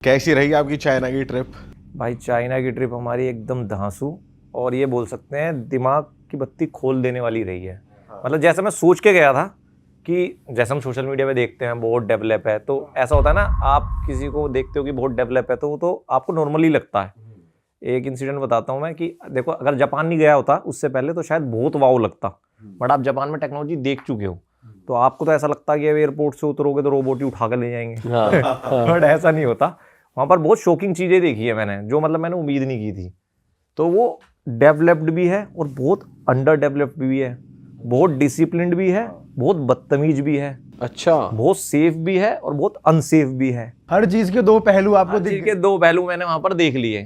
कैसी रही आपकी चाइना की ट्रिप? भाई चाइना की ट्रिप हमारी एकदम धांसू और ये बोल सकते हैं दिमाग की बत्ती खोल देने वाली रही है। मतलब जैसे मैं सोच के गया था कि जैसे हम सोशल मीडिया पे देखते हैं बहुत डेवलप है, तो ऐसा होता है ना, आप किसी को देखते हो कि बहुत डेवलप है तो वो तो आपको नॉर्मली लगता है। एक इंसिडेंट बताता हूँ मैं कि देखो, अगर जापान नहीं गया होता उससे पहले तो शायद बहुत वाव लगता, बट आप जापान में टेक्नोलॉजी देख चुके हो तो आपको तो ऐसा लगता है कि एयरपोर्ट से उतरोगे तो रोबोट ही उठा कर ले जाएंगे। बट ऐसा नहीं होता। वहाँ पर बहुत शॉकिंग चीज़ें देखी है मैंने, जो मतलब मैंने उम्मीद नहीं की थी। तो वो डेवलप्ड भी है और बहुत अंडर डेवलप्ड भी है, बहुत डिसिप्लिन्ड भी है, बहुत बदतमीज भी है, अच्छा, बहुत सेफ भी है और बहुत अनसेफ भी है। हर चीज के दो पहलू आपको हर चीज़ के दो पहलू मैंने वहाँ पर देख लिए।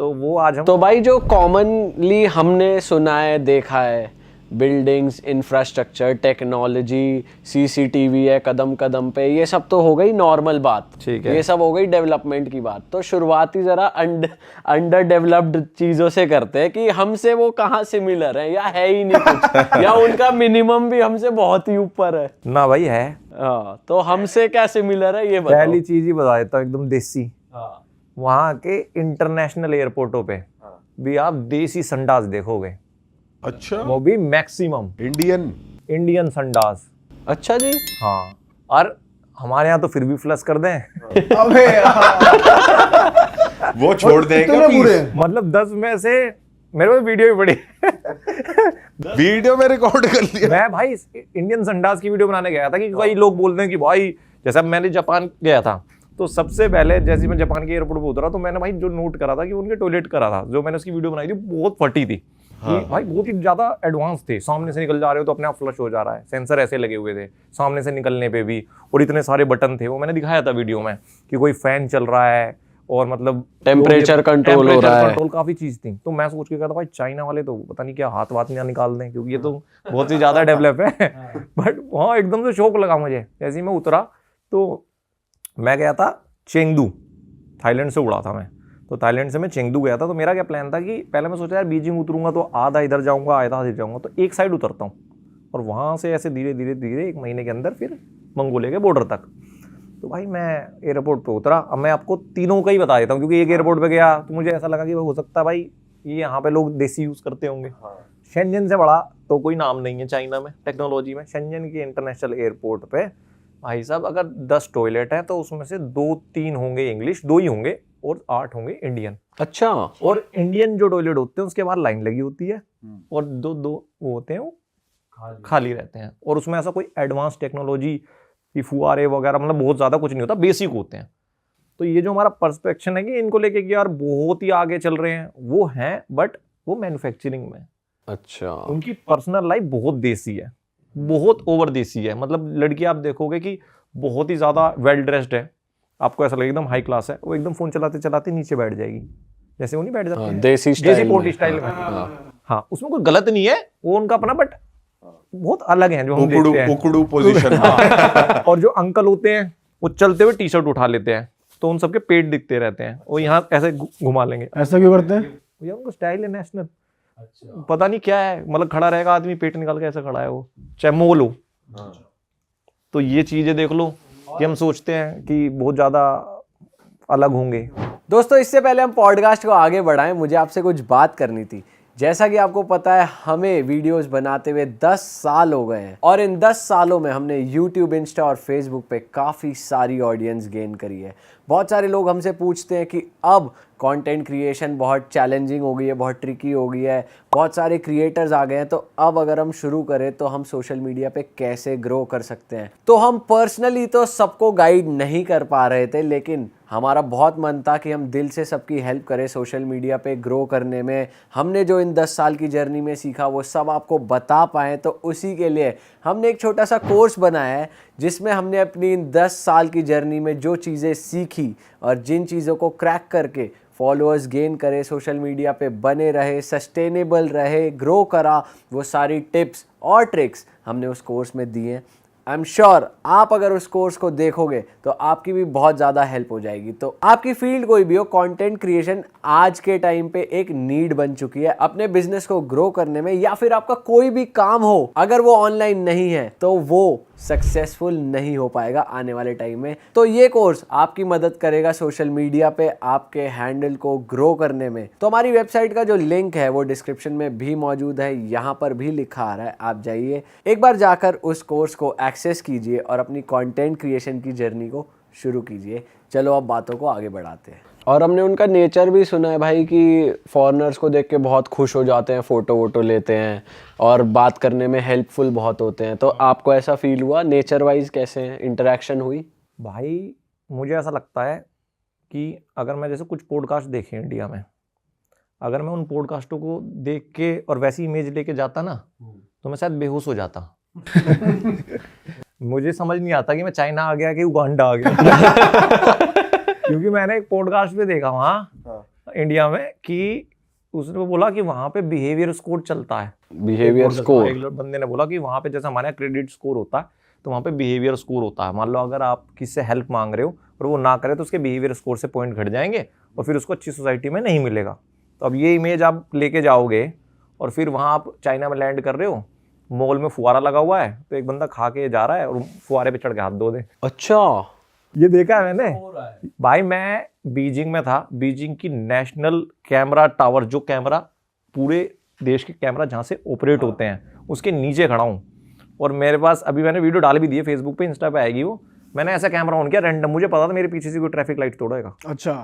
तो वो आज हम तो भाई जो कॉमनली हमने सुना है, देखा है, बिल्डिंग्स, इंफ्रास्ट्रक्चर, टेक्नोलॉजी, सीसीटीवी है कदम कदम पे, ये सब तो हो गई नॉर्मल बात। ठीक है। ये सब हो गई डेवलपमेंट की बात। तो शुरुआती जरा अंडर डेवलप्ड चीजों से करते हैं कि हमसे वो कहाँ सिमिलर है या है ही नहीं कुछ या उनका मिनिमम भी हमसे बहुत ही ऊपर है ना भाई है। हाँ, तो हमसे क्या सिमिलर है ये बताओ। पहली चीज ही बता देता हूँ एकदम देसी। वहाँ के इंटरनेशनल एयरपोर्टों पे भी आप देसी संडास देखोगे। अच्छा, वो भी मैक्सिमम इंडियन संडास। अच्छा जी। हाँ, और हमारे यहाँ तो फिर भी फ्लश कर दें। अबे वो छोड़ देगा कितने बुरे हैं? मतलब 10 में से मेरे पास वीडियो भी पड़ी। वीडियो में रिकॉर्ड कर लिया। मैं भाई इंडियन संडास की वीडियो बनाने गया था कि कई लोग बोलते हैं कि भाई, जैसे अब मैंने जापान गया था तो सबसे पहले जैसे मैं जापान के एयरपोर्ट पे उतरा तो मैंने भाई जो नोट करा था कि उनके टॉयलेट करा था, जो मैंने उसकी वीडियो बनाई थी बहुत फटी थी। कि भाई बहुत ही ज्यादा एडवांस थे, सामने से निकल जा रहे हो तो अपने आप फ्लश हो जा रहा है, सेंसर ऐसे लगे हुए थे सामने से निकलने पे भी, और इतने सारे बटन थे। वो मैंने दिखाया था वीडियो में कि कोई फैन चल रहा है और मतलब टेम्परेचर कंट्रोल हो रहा है, कंट्रोल, काफी चीज थी। तो मैं सोच के कहा था भाई चाइना वाले तो पता नहीं क्या हाथ वाथ ना निकाल दें, क्योंकि ये तो बहुत ही ज्यादा डेवलप है। बट वहाँ एकदम से शौक लगा मुझे। जैसे ही मैं उतरा तो मैं गया था चेंगडू, थाईलैंड से उड़ा था मैं। तो थाईलैंड से मैं चेंगडू गया था। तो मेरा क्या प्लान था कि पहले मैं सोचा यार बीजिंग उतरूंगा तो आधा इधर जाऊंगा आधा इधर जाऊंगा, तो एक साइड उतरता हूँ और वहाँ से ऐसे धीरे धीरे धीरे 1 महीने के अंदर फिर मंगोलिया के बॉर्डर तक। तो भाई मैं एयरपोर्ट पे उतरा। अब मैं आपको तीनों का ही बता देता हूँ, क्योंकि एक एयरपोर्ट पे गया तो मुझे ऐसा लगा कि हो सकता है भाई ये यहाँ पे लोग देसी यूज़ करते होंगे। शेंजन से बड़ा तो कोई नाम नहीं है चाइना में टेक्नोलॉजी में। शेंजन के इंटरनेशनल एयरपोर्ट पे भाई साहब अगर 10 टॉयलेट हैं तो उसमें से 2-3 होंगे इंग्लिश, 2 ही होंगे, और 8 होंगे इंडियन। अच्छा। और इंडियन जो टॉयलेट होते हैं उसके बाहर लाइन लगी होती है और दो वो होते हैं वो खाली रहते हैं। और उसमें ऐसा कोई एडवांस टेक्नोलॉजी की फुहारे वगैरह मतलब बहुत ज़्यादा कुछ नहीं होता, बेसिक होते हैं। तो ये जो हमारा पर्सपेक्शन है कि इनको लेके कि यार बहुत ही आगे चल रहे हैं, वो हैं, बट वो मैन्युफैक्चरिंग में। अच्छा। उनकी पर्सनल लाइफ बहुत देसी है, बहुत ओवर देसी है। मतलब लड़की आप देखोगे कि बहुत ही ज़्यादा वेल ड्रेस्ड है, आपको ऐसा लगेगा एकदम हाई क्लास है, वो एकदम फ़ोन चलाते चलाते नीचे बैठ जाएगी, जैसे वो नहीं बैठ जाती देसी पोर्टी स्टाइल में। हाँ, उसमें कोई गलत नहीं है, वो उनका अपना, बट बहुत अलग है जो हम देखते हैं। उकड़ू पोजीशन। और जो अंकल होते हैं वो चलते हुए टी शर्ट उठा लेते हैं तो उन सबके पेट दिखते रहते हैं, वो यहाँ ऐसे घुमा लेंगे। ऐसा क्यों करते हैं? भैया उनको स्टाइल है नेशनल। पता नहीं क्या है, मतलब खड़ा रहेगा आदमी, पेट निकाल के ऐसा खड़ा है वो, चाहे मोल हो। तो ये चीजें देख लो कि हम सोचते हैं कि बहुत ज्यादा अलग होंगे। दोस्तों, इससे पहले हम पॉडकास्ट को आगे बढ़ाएं, मुझे आपसे कुछ बात करनी थी। जैसा कि आपको पता है हमें वीडियोस बनाते हुए 10 साल हो गए हैं और इन 10 सालों में हमने YouTube, इंस्टा और फेसबुक पे काफ़ी सारी ऑडियंस गेन करी है। बहुत सारे लोग हमसे पूछते हैं कि अब कंटेंट क्रिएशन बहुत चैलेंजिंग हो गई है, बहुत ट्रिकी हो गई है, बहुत सारे क्रिएटर्स आ गए हैं, तो अब अगर हम शुरू करें तो हम सोशल मीडिया पे कैसे ग्रो कर सकते हैं। तो हम पर्सनली तो सबको गाइड नहीं कर पा रहे थे, लेकिन हमारा बहुत मन था कि हम दिल से सबकी हेल्प करें सोशल मीडिया पे ग्रो करने में। हमने जो इन 10 साल की जर्नी में सीखा वो सब आपको बता पाएँ, तो उसी के लिए हमने एक छोटा सा कोर्स बनाया है जिसमें हमने अपनी इन 10 साल की जर्नी में जो चीज़ें सीखी और जिन चीज़ों को क्रैक करके फॉलोअर्स गेन करे, सोशल मीडिया पे बने रहे, सस्टेनेबल रहे, ग्रो करा, वो सारी टिप्स और ट्रिक्स हमने उस कोर्स में दिए हैं। आई एम श्योर आप अगर उस कोर्स को देखोगे तो आपकी भी बहुत ज़्यादा हेल्प हो जाएगी। तो आपकी फील्ड कोई भी हो, कंटेंट क्रिएशन आज के टाइम पे एक नीड बन चुकी है अपने बिजनेस को ग्रो करने में, या फिर आपका कोई भी काम हो अगर वो ऑनलाइन नहीं है तो वो सक्सेसफुल नहीं हो पाएगा आने वाले टाइम में। तो ये कोर्स आपकी मदद करेगा सोशल मीडिया पे आपके हैंडल को ग्रो करने में। तो हमारी वेबसाइट का जो लिंक है वो डिस्क्रिप्शन में भी मौजूद है, यहाँ पर भी लिखा आ रहा है, आप जाइए एक बार जाकर उस कोर्स को एक्सेस कीजिए और अपनी कंटेंट क्रिएशन की जर्नी को शुरू कीजिए। चलो अब बातों को आगे बढ़ाते हैं। और हमने उनका नेचर भी सुना है भाई कि फॉरेनर्स को देख के बहुत खुश हो जाते हैं, फ़ोटो वोटो लेते हैं और बात करने में हेल्पफुल बहुत होते हैं। तो आपको ऐसा फील हुआ? नेचर वाइज कैसे इंटरेक्शन हुई? भाई मुझे ऐसा लगता है कि अगर मैं जैसे कुछ पॉडकास्ट देखे इंडिया में, अगर मैं उन पॉडकास्टों को देख के और वैसी इमेज लेके जाता ना तो मैं शायद बेहोश हो जाता। मुझे समझ नहीं आता कि मैं चाइना आ गया कि उगांडा आ गया। क्योंकि मैंने एक पॉडकास्ट पे देखा वहाँ इंडिया में कि उसने बोला कि वहाँ पे बिहेवियर स्कोर चलता है। Behaviour score? एक बंदे ने बोला कि वहाँ पे जैसे हमारे यहाँ क्रेडिट स्कोर होता है तो वहाँ पे बिहेवियर स्कोर होता है। मान लो अगर आप किसी से हेल्प मांग रहे हो और वो ना करे तो उसके बिहेवियर स्कोर से पॉइंट घट जाएंगे और फिर उसको अच्छी सोसाइटी में नहीं मिलेगा। तो अब ये इमेज आप लेके जाओगे और फिर वहाँ आप चाइना में लैंड कर रहे हो, मॉल में फुवारा लगा हुआ है तो एक बंदा खा के जा रहा है और फुवारे पे चढ़ के हाथ धो दे। अच्छा, ये देखा है मैंने भाई। मैं बीजिंग में था, बीजिंग की नेशनल कैमरा टावर, जो कैमरा पूरे देश के कैमरा जहाँ से ऑपरेट होते हैं उसके नीचे खड़ा हूँ। और मेरे पास अभी मैंने वीडियो डाल भी दी है फेसबुक पे, इंस्टा पे आएगी वो। मैंने ऐसा कैमरा ऑन किया रैंडम, मुझे पता था मेरे पीछे से कोई ट्रैफिक लाइट तोड़ेगा। अच्छा।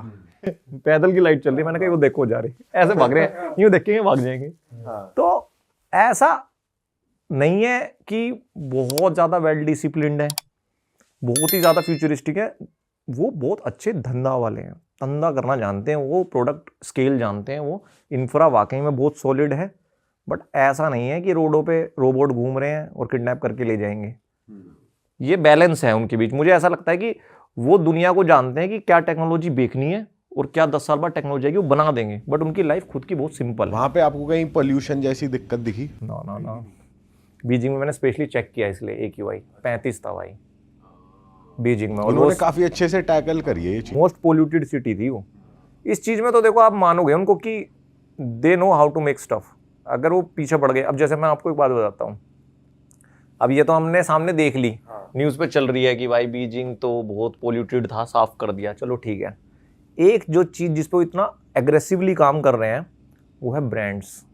पैदल की लाइट चल रही, मैंने कहा वो देखो जा रही, ऐसे भाग रहे हैं, यूँ देखेंगे भाग जाएंगे। तो ऐसा नहीं है कि बहुत ज़्यादा वेल डिसिप्लिन्ड है, बहुत ही ज़्यादा फ्यूचरिस्टिक है। वो बहुत अच्छे धंधा वाले हैं, धंधा करना जानते हैं, वो प्रोडक्ट स्केल जानते हैं, वो इंफ्रा वाकई में बहुत सॉलिड है। बट ऐसा नहीं है कि रोडों पे रोबोट घूम रहे हैं और किडनैप करके ले जाएंगे। ये बैलेंस है उनके बीच। मुझे ऐसा लगता है कि वो दुनिया को जानते हैं कि क्या टेक्नोलॉजी बेचनी है और क्या 10 साल बाद टेक्नोलॉजी आएगी वो बना देंगे। बट उनकी लाइफ खुद की बहुत सिंपल है। वहाँ पे आपको कहीं पोल्यूशन जैसी दिक्कत दिखी? ना बीजिंग में मैंने स्पेशली चेक किया इसलिए AQI 35 था भाई बीजिंग में। उन्होंने काफी अच्छे से टैकल करी है ये चीज। मोस्ट पोल्यूटेड सिटी थी वो। इस चीज़ में तो देखो आप मानोगे उनको कि they know how to make stuff. अगर वो पीछे पड़ गए, अब जैसे मैं आपको एक बात बताता हूँ, अब ये तो हमने सामने देख ली, न्यूज़ पे चल रही है कि भाई बीजिंग तो बहुत पोल्यूटेड था, साफ कर दिया, चलो ठीक है। एक जो चीज़ जिस पे वो इतना एग्रेसिवली काम कर रहे हैं वो है ब्रांड्स।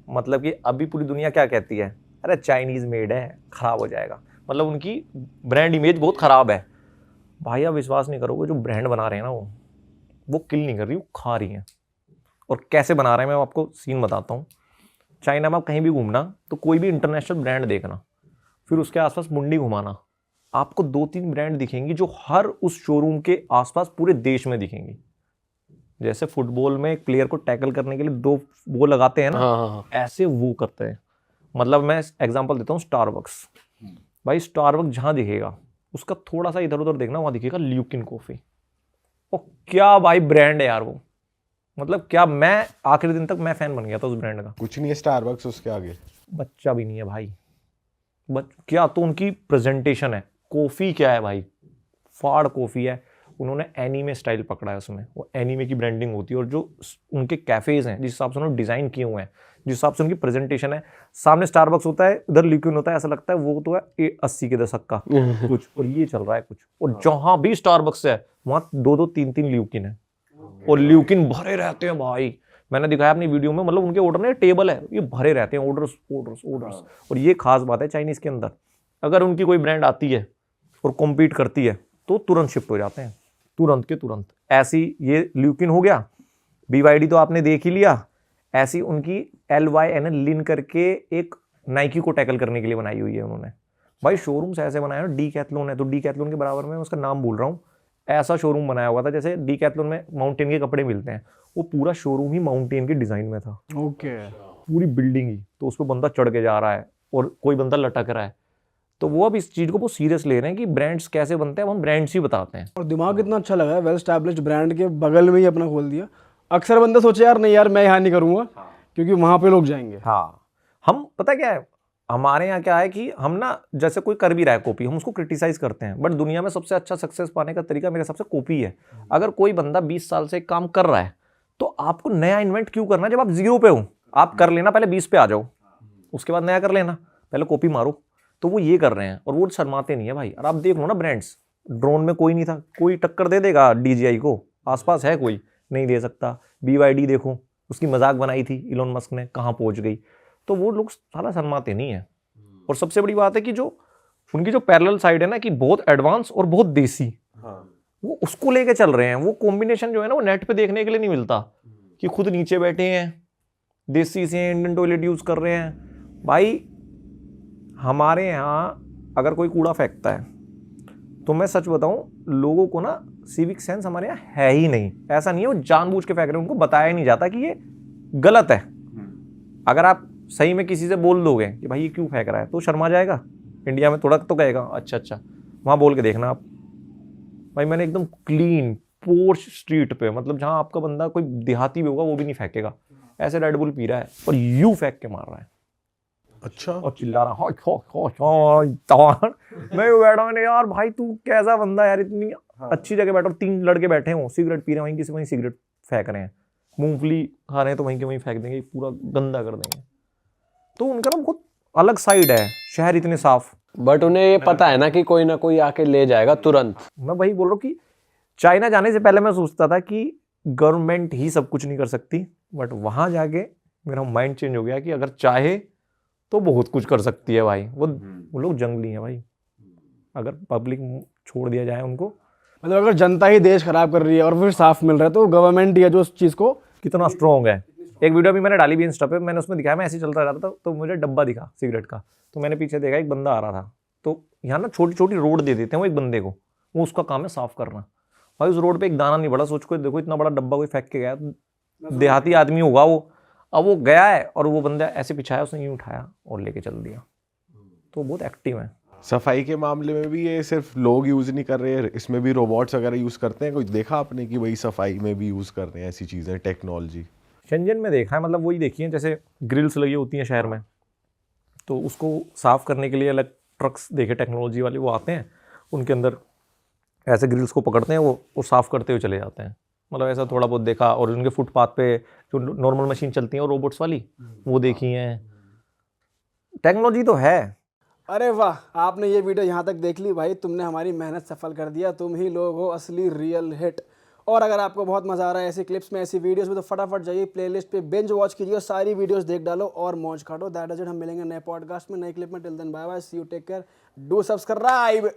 मतलब कि अभी पूरी दुनिया क्या कहती है, अरे चाइनीज़ मेड है, ख़राब हो जाएगा। मतलब उनकी ब्रांड इमेज बहुत ख़राब है। भाई आप विश्वास नहीं करोगे, जो ब्रांड बना रहे हैं ना वो किल नहीं कर रही, वो खा रही हैं। और कैसे बना रहे हैं मैं आपको सीन बताता हूँ। चाइना में आप कहीं भी घूमना तो कोई भी इंटरनेशनल ब्रांड देखना, फिर उसके आसपास मुंडी घुमाना, आपको 2-3 ब्रांड दिखेंगी जो हर उस शोरूम के आसपास पूरे देश में दिखेंगी। जैसे फुटबॉल में एक प्लेयर को टैकल करने के लिए 2 वो लगाते हैं ना, ऐसे वो करते हैं। मतलब मैं एग्जांपल देता हूँ, स्टारबक्स। भाई स्टारबक्स जहाँ दिखेगा उसका थोड़ा सा इधर उधर देखना, वहाँ दिखेगा ल्यूकिन कॉफ़ी। और क्या भाई ब्रांड है यार वो, मतलब क्या, मैं आखिरी दिन तक मैं फैन बन गया था उस ब्रांड का। कुछ नहीं है स्टारबक्स उसके आगे, बच्चा भी नहीं है भाई। क्या तो उनकी प्रेजेंटेशन है, कॉफ़ी क्या है भाई, फाड़ कॉफ़ी है। उन्होंने एनीमे स्टाइल पकड़ा है उसमें, वो एनीमे की ब्रांडिंग होती है। और जो उनके कैफ़ेज़ हैं जिस हिसाब से उन्होंने डिज़ाइन किए हुए हैं, जिस हिसाब से उनकी प्रेजेंटेशन है, सामने स्टारबक्स होता है, इधर ल्यूकिन होता है, ऐसा लगता है वो तो है 80 के दशक का कुछ, और ये चल रहा है कुछ। और जहाँ भी स्टारबक्स है वहाँ 2-2, 3-3 ल्यूकिन है, और ल्यूकिन भरे रहते हैं भाई। मैंने दिखाया अपनी वीडियो में, मतलब उनके ऑर्डर में टेबल है, ये भरे रहते हैं, ऑर्डर्स। और ये खास बात है चाइनीज़ के अंदर, अगर उनकी कोई ब्रांड आती है और कॉम्पीट करती है तो तुरंत शिफ्ट हो जाते हैं, तुरंत के तुरंत। ऐसी ये ल्यूकिन हो गया, BYD तो आपने देख ही लिया। ऐसी उनकी LYN लिन करके एक नाइकी को टैकल करने के लिए बनाई हुई है उन्होंने। भाई शोरूम्स ऐसे बनाए हैं, डीकैथलॉन है तो डीकैथलॉन के बराबर में, उसका नाम भूल रहा हूँ, ऐसा शोरूम बनाया हुआ था जैसे डीकैथलॉन में माउंटेन के कपड़े मिलते हैं, वो पूरा शोरूम ही माउंटेन के डिज़ाइन में था। ओके। पूरी बिल्डिंग ही, तो उस पर बंदा चढ़ के जा रहा है और कोई बंदा लटक रहा है। तो वो अब इस चीज़ को बहुत सीरियस ले रहे हैं कि ब्रांड्स कैसे बनते हैं, अब हम ब्रांड्स ही बताते हैं। और दिमाग कितना अच्छा लगा है, वेल एस्टैब्लिश्ड ब्रांड के बगल में ही अपना खोल दिया। अक्सर बंदा सोचे यार नहीं यार मैं यहाँ नहीं करूँगा, क्योंकि वहाँ पे लोग जाएंगे। हाँ, हम पता क्या है, हमारे यहाँ क्या है कि हम ना, जैसे कोई कर भी रहा है कॉपी, हम उसको क्रिटिसाइज करते हैं। बट दुनिया में सबसे अच्छा सक्सेस पाने का तरीका मेरे हिसाब से कॉपी है। अगर कोई बंदा 20 साल से काम कर रहा है तो आपको नया इन्वेंट क्यों करना है जब आप 0 पे हो? आप कर लेना, पहले 20 पे आ जाओ, उसके बाद नया कर लेना, पहले कॉपी मारो। तो वो ये कर रहे हैं और वो शर्माते नहीं है भाई। और आप देख लो ना ब्रांड्स, ड्रोन में कोई नहीं था, कोई टक्कर दे देगा DJI को, आसपास है कोई, नहीं दे सकता। BYD देखो, उसकी मजाक बनाई थी इलोन मस्क ने, कहाँ पहुंच गई। तो वो लोग साला शर्माते नहीं है। और सबसे बड़ी बात है कि जो उनकी जो पैरेलल साइड है ना, कि बहुत एडवांस और बहुत देसी, वो उसको लेके चल रहे हैं। वो कॉम्बिनेशन जो है ना, वो नेट पे देखने के लिए नहीं मिलता, कि खुद नीचे बैठे हैं, देसी से इंडियन टॉयलेट यूज कर रहे हैं। भाई हमारे यहाँ अगर कोई कूड़ा फेंकता है तो मैं सच बताऊं, लोगों को ना सिविक सेंस हमारे यहाँ है ही नहीं। ऐसा नहीं है वो जानबूझ के फेंक रहे हैं, उनको बताया नहीं जाता कि ये गलत है। अगर आप सही में किसी से बोल दोगे कि भाई ये क्यों फेंक रहा है, तो शर्मा जाएगा। इंडिया में थोड़ा तो कहेगा अच्छा, वहाँ बोल के देखना आप। भाई मैंने एकदम क्लीन पोर्च स्ट्रीट पे, मतलब जहाँ आपका बंदा कोई देहाती भी होगा वो भी नहीं फेंकेगा, ऐसे रेड बुल पी रहा है और यूं फेंक के मार रहा है। अच्छा। और चिल्ला रहा मैं बैठा मैंने, यार भाई तू कैसा बंदा यार, इतनी अच्छी जगह बैठा और 3 लड़के बैठे हो, सिगरेट पी रहे हैं, वहीं किसी वहीं सिगरेट फेंक रहे हैं, मूंगफली खा रहे हैं तो वहीं के वहीं फेंक देंगे, पूरा गंदा कर देंगे। तो उनका ना बहुत अलग साइड है, शहर इतने साफ। बट उन्हें ये पता है ना कि कोई ना कोई आके ले जाएगा तुरंत। मैं वही बोल रहा हूँ कि चाइना जाने से पहले मैं सोचता था कि गवर्नमेंट ही सब कुछ नहीं कर सकती, बट वहां जाके मेरा माइंड चेंज हो गया कि अगर चाहे तो बहुत कुछ कर सकती है भाई। वो लोग जंगली हैं भाई, अगर पब्लिक छोड़ दिया जाए उनको। मतलब अगर जनता ही देश खराब कर रही है और फिर साफ मिल रहा है, तो गवर्नमेंट ही है जो उस चीज़ को कितना स्ट्रॉन्ग है। एक वीडियो भी मैंने डाली भी इंस्टा पे, मैंने उसमें दिखाया, मैं ऐसे ही चलता रहता था तो मुझे डब्बा दिखा सिगरेट का, तो मैंने पीछे देखा एक बंदा आ रहा था। तो यहाँ ना छोटी छोटी रोड दे देते हैं वो एक बंदे को, वो उसका काम है साफ करना। भाई उस रोड पे एक दाना नहीं पड़ा, सोच को देखो इतना बड़ा डब्बा कोई फेंक के गया, देहाती आदमी होगा वो। अब वो गया है और वो बंदा ऐसे पिछाया, उसने यूं उठाया और लेके चल दिया। तो बहुत एक्टिव है। सफाई के मामले में भी ये सिर्फ लोग यूज नहीं कर रहे, इसमें भी रोबोट्स वगैरह यूज करते हैं? कुछ देखा आपने कि वही सफाई में भी यूज कर रहे हैं ऐसी चीजें, टेक्नोलॉजी? शेंजन में देखा है, मतलब वही देखी है, जैसे ग्रिल्स लगी होती हैं शहर में, तो उसको साफ करने के लिए अलग ट्रक्स देखे टेक्नोलॉजी वाले, वो आते हैं, उनके अंदर ऐसे ग्रिल्स को पकड़ते हैं, वो साफ करते हुए चले जाते हैं। मतलब ऐसा थोड़ा बहुत देखा। और उनके फुटपाथ पे जो नॉर्मल मशीन चलती हैं रोबोट्स वाली, वो देखी हैं। टेक्नोलॉजी तो है। अरे वाह, आपने ये वीडियो यहाँ तक देख ली भाई, तुमने हमारी मेहनत सफल कर दिया। तुम ही लोग हो असली रियल हिट। और अगर आपको बहुत मजा आ रहा है ऐसी क्लिप्स में, ऐसी वीडियोस में, तो फटाफट जाइए प्लेलिस्ट पे, बिंज वॉच कीजिए और सारी वीडियोस देख डालो और मौज काटो। That is it. हम मिलेंगे नए पॉडकास्ट में, नए क्लिप में। Till then bye bye, see you, take care, do subscribe.